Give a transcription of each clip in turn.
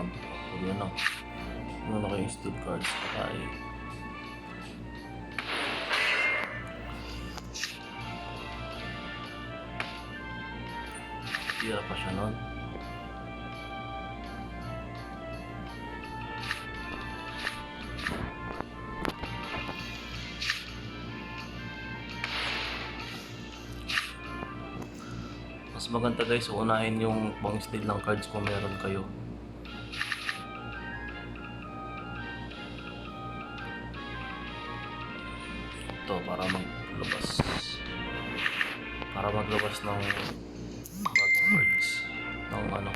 Huwag na lang. Ano na kayo steel cards? Patay. Tira pa siya nun. Mas maganda guys, unahin yung pang steel ng cards kung meron kayo. Ito para maglabas ng bagong cards ng ano.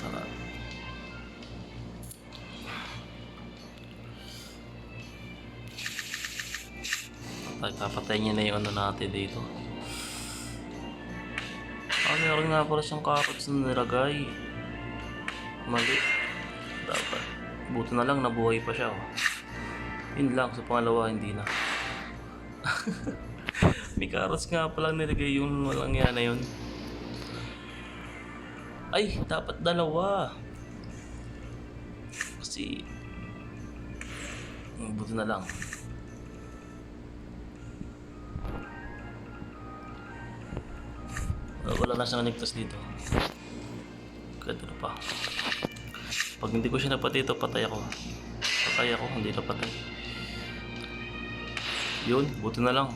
Tara. Papatayin niya na yung ano natin dito. Meron nga pala siyang carrots na nilagay. Mali. Dapat. Buti na lang nabuhay pa siya. Yun lang. Sa pangalawa hindi na. May carrots nga palang nilagay yung walang yan na yun. Ay! Dapat dalawa. Kasi buti na lang. Wala na siyang ligtas dito. Ganda na pa. Pag hindi ko siya napatay ito, patay ako. Patay ako, hindi na patay. Yun, buti na lang.